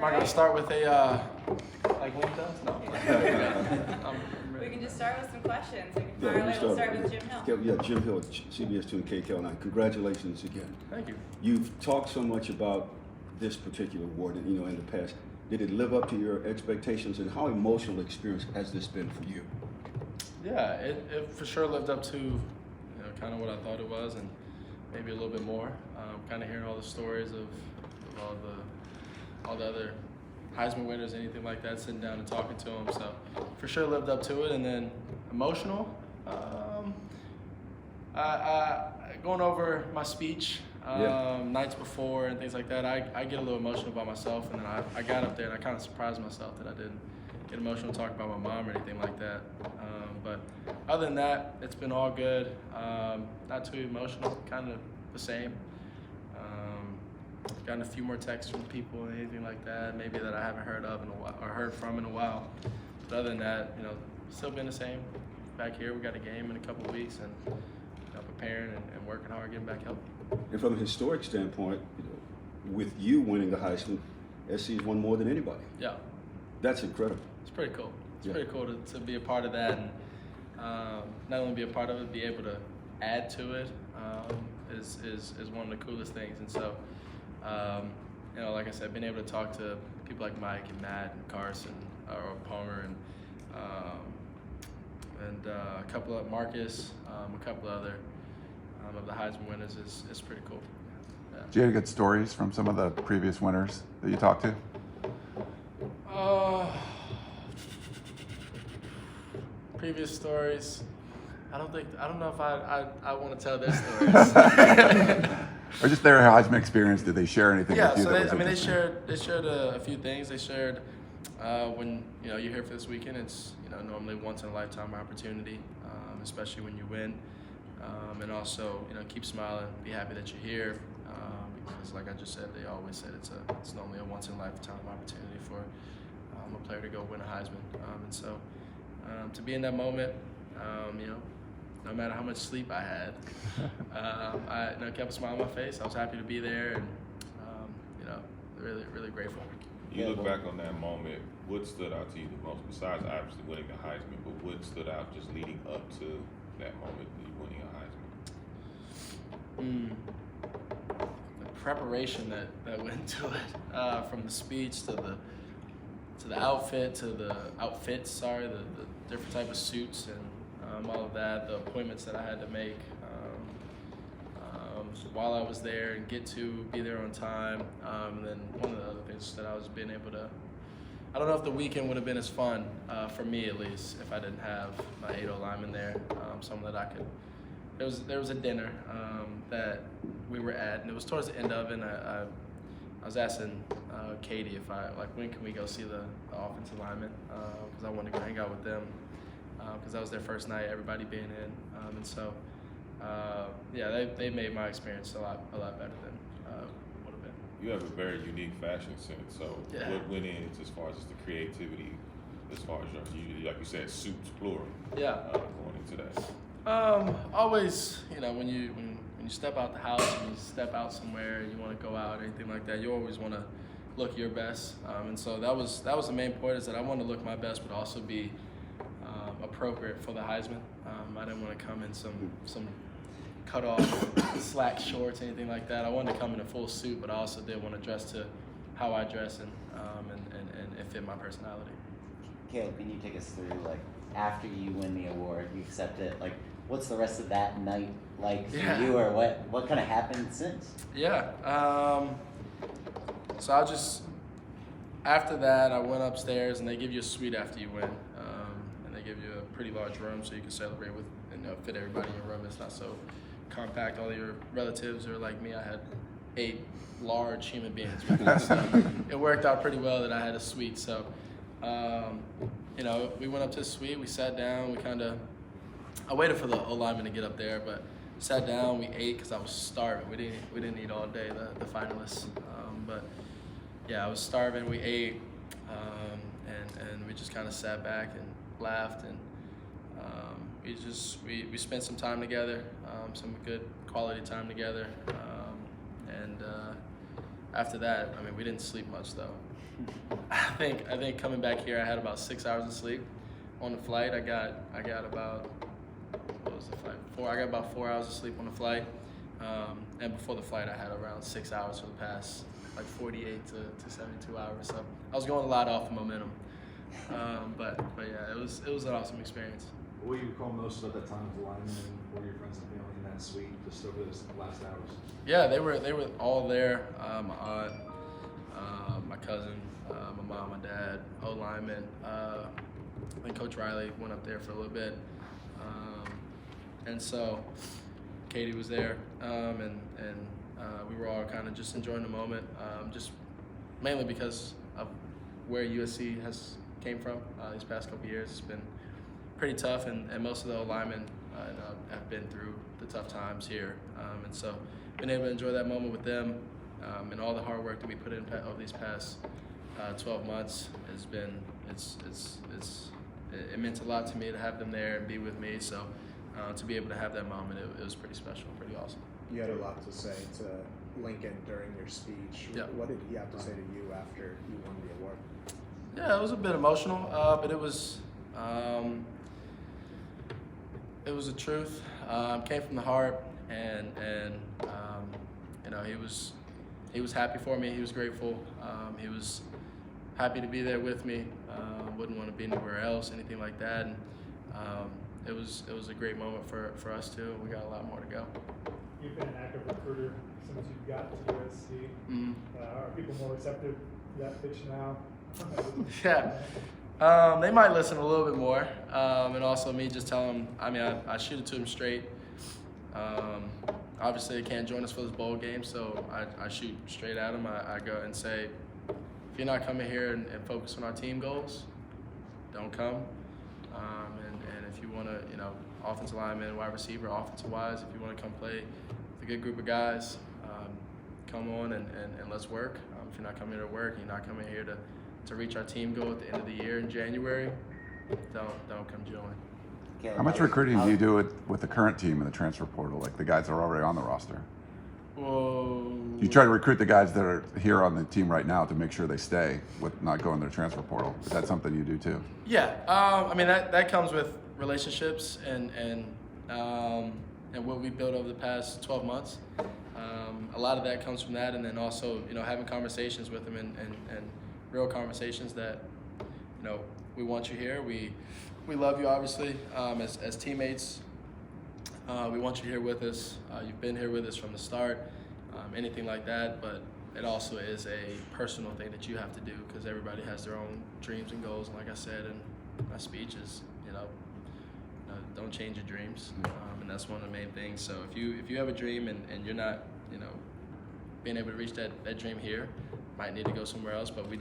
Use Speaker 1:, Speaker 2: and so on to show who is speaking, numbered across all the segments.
Speaker 1: Am I going to start with a, like Link does? No.
Speaker 2: We can just start with some questions. We can
Speaker 3: Yeah,
Speaker 2: we'll start with Jim Hill.
Speaker 3: Yeah, Jim Hill, CBS 2 and KCAL9. Congratulations again.
Speaker 1: Thank you.
Speaker 3: You've talked so much about this particular award, in the past. Did it live up to your expectations, and how emotional experience has this been for you?
Speaker 1: Yeah, it for sure lived up to kind of what I thought it was, and maybe a little bit more. Kind of hearing all the stories of all the other Heisman winners, anything like that, sitting down and talking to them. So for sure lived up to it. And then emotional, going over my speech nights before and things like that, I get a little emotional about myself, and then I got up there and I kind of surprised myself that I didn't get emotional talking about my mom or anything like that. But other than that, it's been all good. Not too emotional, kind of the same. Gotten a few more texts from people and anything like that, maybe that I haven't heard of in a while, or heard from in a while. But other than that, still been the same. Back here, we got a game in a couple of weeks, and preparing and working hard, getting back healthy.
Speaker 3: And from a historic standpoint, with you winning the Heisman, SC's won more than anybody.
Speaker 1: Yeah.
Speaker 3: That's incredible.
Speaker 1: It's pretty cool. It's pretty cool to be a part of that, and not only be a part of it, be able to add to it is one of the coolest things. And so, like I said, being able to talk to people like Mike and Matt and Carson or Palmer and a couple of Marcus, a couple of other of the Heisman winners is pretty cool. Yeah.
Speaker 4: Do you have good stories from some of the previous winners that you talked to?
Speaker 1: Previous stories. I don't know if I want to tell their stories.
Speaker 4: Or just their Heisman experience. Did they share anything with you?
Speaker 1: Yeah, so they shared a few things. They shared when you're here for this weekend. It's normally once in a lifetime opportunity, especially when you win. And also keep smiling, be happy that you're here. Because like I just said, they always said it's normally a once in a lifetime opportunity for a player to go win a Heisman. And so to be in that moment, no matter how much sleep I had, I kept a smile on my face. I was happy to be there, and really, really grateful.
Speaker 5: You look back on that moment, what stood out to you the most, besides obviously winning the Heisman, but what stood out just leading up to that moment of you winning a Heisman?
Speaker 1: The preparation that went into it, from the speech to the outfit, to the outfits, the different type of suits and all of that, the appointments that I had to make while I was there and get to be there on time. And then one of the other things that I was being able to, I don't know if the weekend would have been as fun, for me at least, if I didn't have my 8-0 lineman there, someone that I could, there was a dinner that we were at, and it was towards the end of it, and I was asking Katie if when can we go see the offensive lineman, because I wanted to go hang out with them, because that was their first night, everybody being in, and so they made my experience a lot better than would have been.
Speaker 5: You have a very unique fashion sense. So what went in as far as just the creativity, as far as like you said, suits plural.
Speaker 1: Yeah.
Speaker 5: Going into that.
Speaker 1: Always, when you step out the house and you step out somewhere and you want to go out or anything like that, you always want to look your best. And so that was the main point, is that I wanted to look my best, but also be appropriate for the Heisman. I didn't want to come in some cut off slack shorts, anything like that. I wanted to come in a full suit, but I also did want to dress to how I dress and it fit my personality.
Speaker 6: Caleb, can you take us through, after you win the award, you accept it, what's the rest of that night like for you, or what kind of happened since?
Speaker 1: Yeah. So after that, I went upstairs, and they give you a suite after you win. And they give you a pretty large room so you can celebrate with and fit everybody in your room. It's not so compact. All your relatives are like me. I had 8 large human beings with me. So it worked out pretty well that I had a suite. So, we went up to the suite, we sat down, I waited for the O-lineman to get up there, but sat down, we ate because I was starving. We didn't eat all day, the finalists. But yeah, I was starving, we ate, and we just kind of sat back and laughed, and we spent some time together, some good quality time together, and after that, I mean, we didn't sleep much though. I think coming back here, I had about 6 hours of sleep. On the flight, I got about, what was the flight? I got about 4 hours of sleep on the flight. And before the flight, I had around 6 hours for the past like 48 to 72 hours. So I was going a lot off of momentum. But yeah, it was an awesome experience.
Speaker 7: What do you recall most about that time as a lineman, and what were your friends and family in that suite just over those last hours?
Speaker 1: Yeah, they were all there. My aunt, my cousin, my mom, my dad, O-lineman. I think Coach Riley went up there for a little bit. And so Katie was there, and we were all kind of just enjoying the moment, just mainly because of where USC came from these past couple years. It's been pretty tough, and most of the linemen have been through the tough times here, and so being able to enjoy that moment with them, and all the hard work that we put in over these past 12 months has been it meant a lot to me to have them there and be with me. So to be able to have that moment, it was pretty special, pretty awesome.
Speaker 8: You had a lot to say to Lincoln during your speech.
Speaker 1: Yeah.
Speaker 8: What did he have to say to you after you won the award?
Speaker 1: Yeah, it was a bit emotional, but it was the truth. Came from the heart, and he was happy for me. He was grateful. He was happy to be there with me. Wouldn't want to be anywhere else, anything like that. And it was a great moment for us too. We got a lot more to go.
Speaker 9: You've been an active recruiter since you got to USC.
Speaker 1: Mm-hmm.
Speaker 9: Are people more receptive to that pitch now?
Speaker 1: Yeah. They might listen a little bit more, and also me just tell them. I mean, I shoot it to them straight. Obviously, they can't join us for this bowl game, so I shoot straight at them. I go and say, if you're not coming here and focus on our team goals, don't come. And if you want to, offensive lineman, wide receiver, offensive wise, if you want to come play with a good group of guys, come on and let's work. If you're not coming here to work, you're not coming here to reach our team goal at the end of the year in January, don't come join.
Speaker 4: How much recruiting do you do with the current team in the transfer portal, like the guys that are already on the roster?
Speaker 1: Well,
Speaker 4: You try to recruit the guys that are here on the team right now to make sure they stay with not going to their transfer portal. Is that something you do too?
Speaker 1: yeah. I mean, that comes with relationships and what we built over the past 12 months. A lot of that comes from that, and then also, having conversations with them and real conversations that, we want you here. We love you, obviously, as teammates. We want you here with us. You've been here with us from the start, anything like that, but it also is a personal thing that you have to do because everybody has their own dreams and goals. And like I said in my speech is, don't change your dreams. And that's one of the main things. So if you have a dream and you're not, being able to reach that dream here, might need to go somewhere else, but we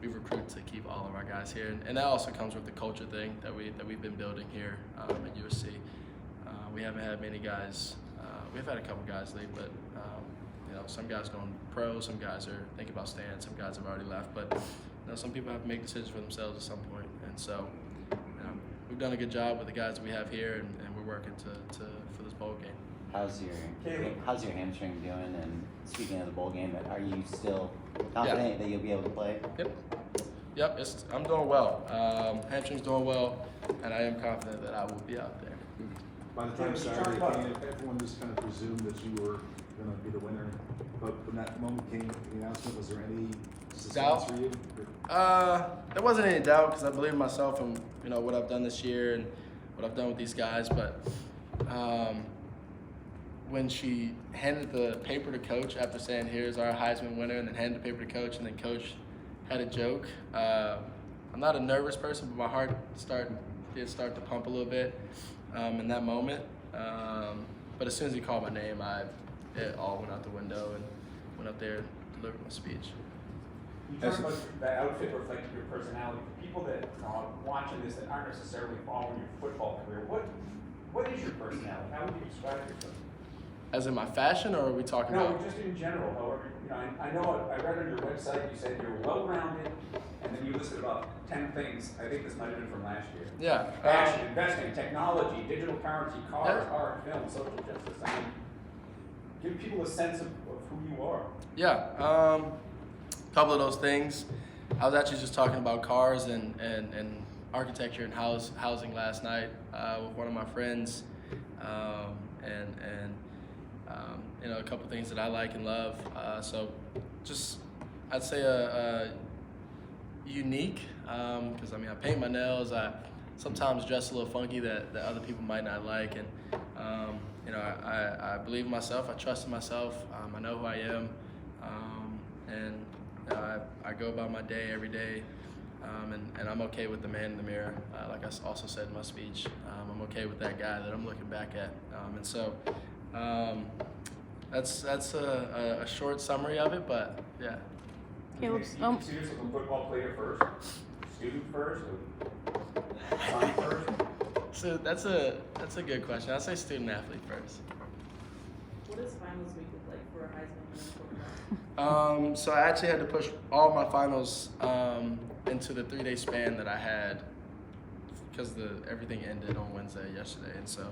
Speaker 1: recruit to keep all of our guys here. And that also comes with the culture thing that we've been building here at USC. We haven't had many guys. We've had a couple guys leave, but some guys going pro, some guys are thinking about staying, some guys have already left. But some people have to make decisions for themselves at some point. And so we've done a good job with the guys that we have here, and we're working for this bowl game.
Speaker 6: How's your hamstring doing? And speaking of the bowl game, are you still confident that you'll be able to play?
Speaker 1: Yep. I'm doing well. Hamstring's doing well, and I am confident that I will be out there.
Speaker 7: By the time Saturday came, everyone just kind of presumed that you were going to be the winner. But when that moment came, the announcement, was there any suspense for you?
Speaker 1: There wasn't any doubt because I believe in myself and what I've done this year and what I've done with these guys. But when she handed the paper to Coach after saying, "Here's our Heisman winner," and then handed the paper to Coach, and then Coach had a joke. I'm not a nervous person, but my heart did start to pump a little bit in that moment. But as soon as he called my name, it all went out the window and went up there and delivered my speech.
Speaker 10: You talk about that outfit reflecting your personality. For people that are watching this that aren't necessarily following your football career, what is your personality? How would you describe yourself?
Speaker 1: As in my fashion, or are we talking about?
Speaker 10: No, just in general. However, I know I read on your website you said you're well-rounded, and then you listed about 10 things. I think this might have been from last year.
Speaker 1: Yeah.
Speaker 10: Fashion, investing, technology, digital currency, cars, art, film, social justice. I mean, give people a sense of who you are?
Speaker 1: Yeah, a couple of those things. I was actually just talking about cars and architecture and housing last night with one of my friends, and you know, a couple things that I like and love. So just, I'd say a unique, because I mean, I paint my nails, I sometimes dress a little funky that other people might not like, and you know, I believe in myself, I trust in myself, I know who I am, and you know, I go about my day every day, and I'm okay with the man in the mirror, like I also said in my speech. I'm okay with that guy that I'm looking back at, and so that's a short summary of it, but yeah.
Speaker 10: Do you consider yourself a football player first, student first, or son first?
Speaker 1: So that's a good question. I'd say student athlete first.
Speaker 2: What does finals week look like for a Heisman winning quarterback?
Speaker 1: So I actually had to push all my finals into the 3-day span that I had because everything ended on Wednesday yesterday, and so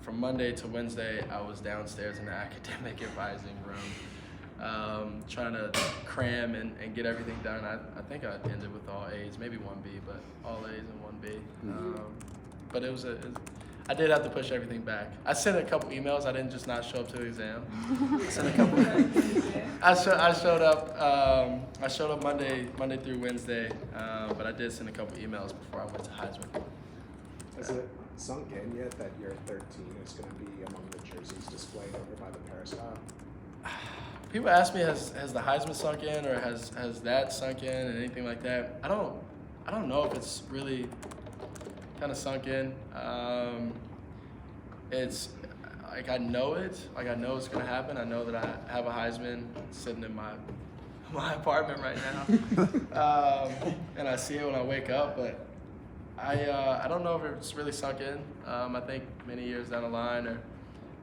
Speaker 1: from Monday to Wednesday I was downstairs in the academic advising room, trying to cram and get everything done. I think I ended with all A's, maybe 1B, but all A's and 1B. But I did have to push everything back. I sent a couple emails. I didn't just not show up to the exam. I sent a couple. I showed up. I showed up Monday through Wednesday, but I did send a couple emails before I went to Heisman.
Speaker 8: Has it sunk in yet that year 13 is going to be among the jerseys displayed over by the peristyle?
Speaker 1: People ask me, has the Heisman sunk in, or has that sunk in, and anything like that? I don't know if it's really kind of sunk in. It's like I know it. Like I know it's gonna happen. I know that I have a Heisman sitting in my apartment right now, and I see it when I wake up. But I don't know if it's really sunk in. I think many years down the line, or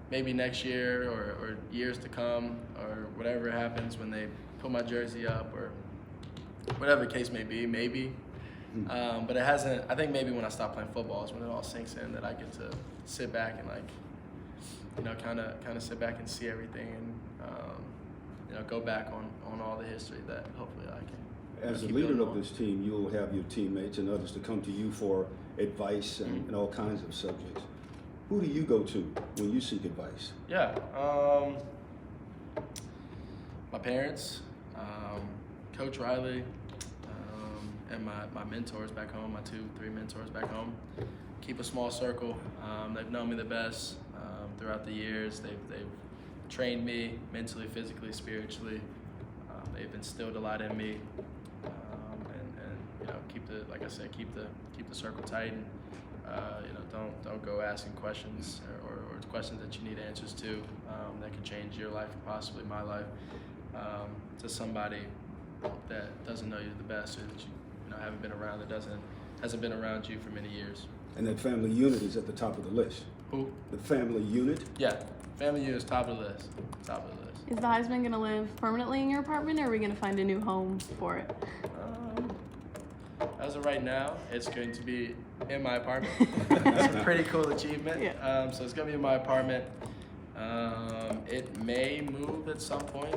Speaker 1: maybe next year, or years to come, or whatever happens when they put my jersey up, or whatever the case may be, maybe. But it hasn't. I think maybe when I stop playing football is when it all sinks in, that I get to sit back and, like, you know, kind of sit back and see everything, and you know, go back on all the history that hopefully I can.
Speaker 3: As the
Speaker 1: keep
Speaker 3: leader
Speaker 1: building
Speaker 3: of
Speaker 1: on.
Speaker 3: this team, you'll have your teammates and others to come to you for advice and all kinds of subjects. Who do you go to when you seek advice?
Speaker 1: Yeah, my parents, Coach Riley, and my mentors back home, my 2-3 mentors back home. Keep a small circle. They've known me the best throughout the years. They've trained me mentally, physically, spiritually. They've instilled a lot in me, and you know, keep the circle tight, and you know, don't go asking questions or questions that you need answers to that could change your life and possibly my life to somebody that doesn't know you the best, or that you know haven't been around, that hasn't been around you for many years.
Speaker 3: And that family unit is at the top of the list.
Speaker 1: Who?
Speaker 3: The family unit?
Speaker 1: Yeah, family unit is top of the list. Top of the list.
Speaker 11: Is the Heisman going to live permanently in your apartment, or are we going to find a new home for it?
Speaker 1: As of right now, it's going to be in my apartment. It's a pretty cool achievement.
Speaker 11: Yeah.
Speaker 1: So it's going to be in my apartment. It may move at some point.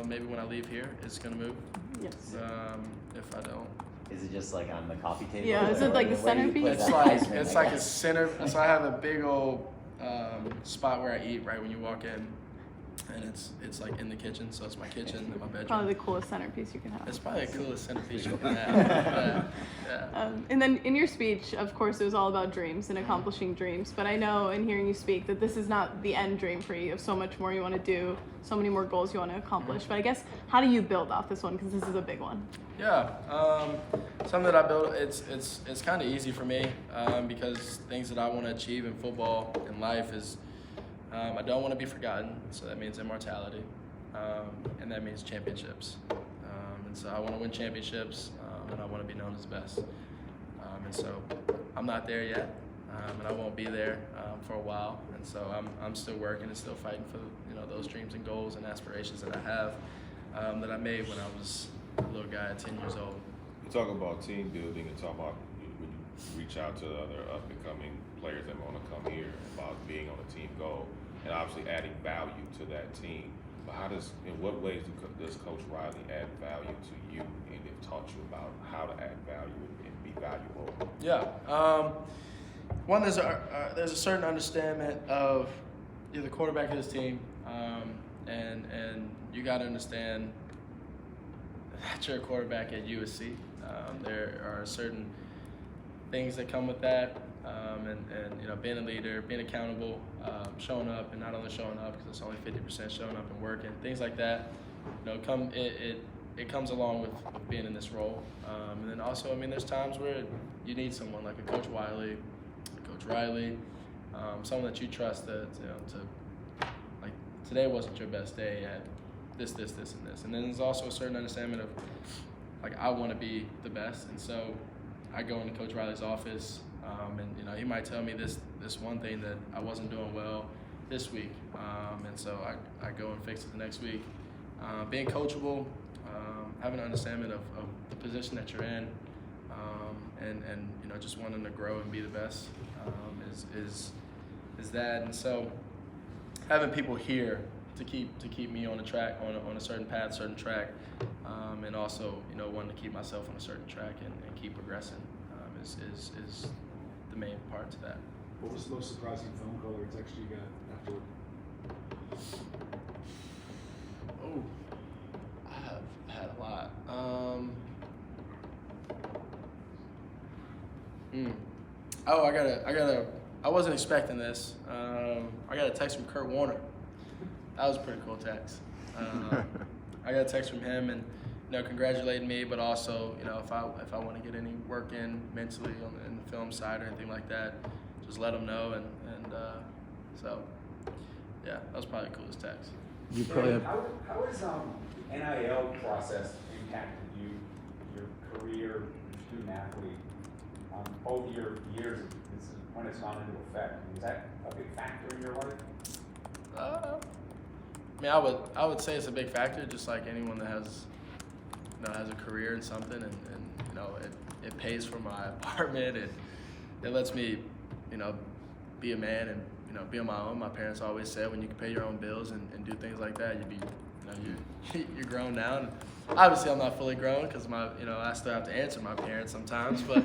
Speaker 1: Maybe when I leave here, it's going to move.
Speaker 11: Yes.
Speaker 1: If I don't.
Speaker 6: Is it just like on the coffee table?
Speaker 11: Yeah, is it like the
Speaker 6: where do you put
Speaker 11: centerpiece?
Speaker 6: the
Speaker 1: It's
Speaker 6: Heisman,
Speaker 1: like
Speaker 6: I
Speaker 1: a
Speaker 6: guess?
Speaker 1: center. So I have a big old spot where I eat right when you walk in, and it's like in the kitchen. So it's my kitchen and my bedroom.
Speaker 11: Probably the coolest centerpiece you can have.
Speaker 1: It's probably the coolest centerpiece you can have. Yeah.
Speaker 11: And then in your speech, of course, it was all about dreams and accomplishing dreams. But I know in hearing you speak that this is not the end dream for you. You have so much more you want to do, so many more goals you want to accomplish. But I guess, how do you build off this one? Because this is a big one.
Speaker 1: Yeah, something that I built, it's kind of easy for me because things that I want to achieve in football and life is I don't want to be forgotten, so that means immortality, and that means championships. And so I want to win championships, and I want to be known as the best. And so I'm not there yet, and I won't be there for a while. And so I'm still working and still fighting for those dreams and goals and aspirations that I have that I made when I was a little guy at 10 years old.
Speaker 5: You talk about team building and talk about when you reach out to other up and coming players that want to come here about being on a team goal. and obviously adding value to that team. But in what ways does Coach Riley add value to you, and have taught you about how to add value and be valuable?
Speaker 1: Yeah. One, there's a certain understanding of you're the quarterback of this team, and you got to understand that you're a quarterback at USC. There are certain things that come with that, and being a leader, being accountable, showing up, and not only showing up because it's only 50% showing up and working, things like that. It comes along with being in this role, and then also, there's times where you need someone like a Coach Riley, someone that you trust to like today wasn't your best day at this, and this, and then there's also a certain understanding of like I want to be the best, and so I go into Coach Riley's office, and he might tell me this one thing that I wasn't doing well this week, and so I go and fix it the next week. Being coachable, having an understanding of the position that you're in, and just wanting to grow and be the best is that, and so having people here to keep me on the track, on a certain path, certain track, and also wanting to keep myself on a certain track and keep progressing is the main part to that.
Speaker 7: What was the most surprising phone call or text you got afterward?
Speaker 1: Oh, I have had a lot. I wasn't expecting this. I got a text from Kurt Warner. That was a pretty cool text. I got a text from him and congratulating me, but also if I want to get any work in mentally in the film side or anything like that, just let him know and so yeah, that was probably the coolest text.
Speaker 10: You probably have... How has NIL process impacted you, your career, your student athlete, both your years when it's gone into effect? Is that a big factor in your life?
Speaker 1: I would say it's a big factor, just like anyone that has a career in something, and it pays for my apartment, and it lets me be a man and be on my own. My parents always said when you can pay your own bills and do things like that, you're grown now. And obviously I'm not fully grown because I still have to answer my parents sometimes, but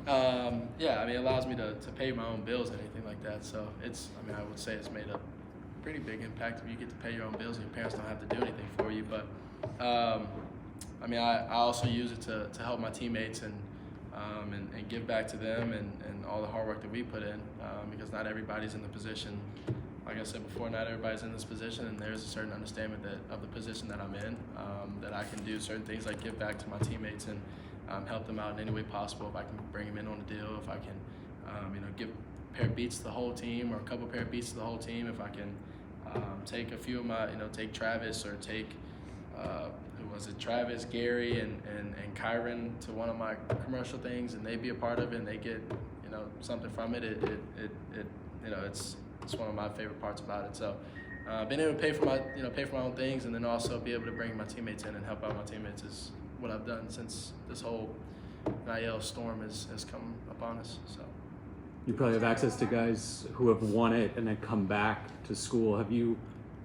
Speaker 1: it allows me to pay my own bills and anything like that. So I would say it's made a pretty big impact if you get to pay your own bills and your parents don't have to do anything for you. But I also use it to help my teammates and give back to them and all the hard work that we put in, because not everybody's in the position. Like I said before, not everybody's in this position, and there's a certain understanding of the position that I'm in, that I can do certain things like give back to my teammates and help them out in any way possible. If I can bring them in on a deal, if I can give a pair of beats to the whole team or a couple pair of beats to the whole team, if I can take a few of my, take Travis or take, Travis, Gary, and Kyron to one of my commercial things, and they be a part of it, and they get, something from it. It's one of my favorite parts about it. So, being able to pay for my own things, and then also be able to bring my teammates in and help out my teammates is what I've done since this whole NIL storm has come upon us. So.
Speaker 12: You probably have access to guys who have won it and then come back to school. Have you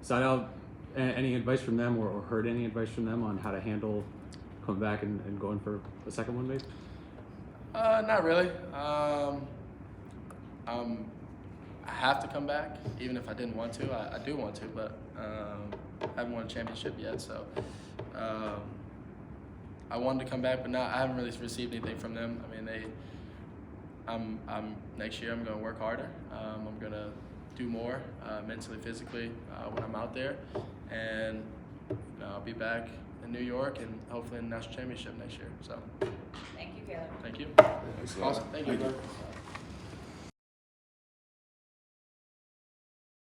Speaker 12: sought out any advice from them or heard any advice from them on how to handle coming back and going for a second one, maybe?
Speaker 1: Not really. I have to come back, even if I didn't want to. I do want to, but I haven't won a championship yet, so I wanted to come back, but I haven't really received anything from them. Next year I'm going to work harder. I'm going to do more mentally, physically when I'm out there, and I'll be back in New York and hopefully in the national championship next year. So.
Speaker 2: Thank you, Caleb.
Speaker 1: Thank you. Awesome. Thank you.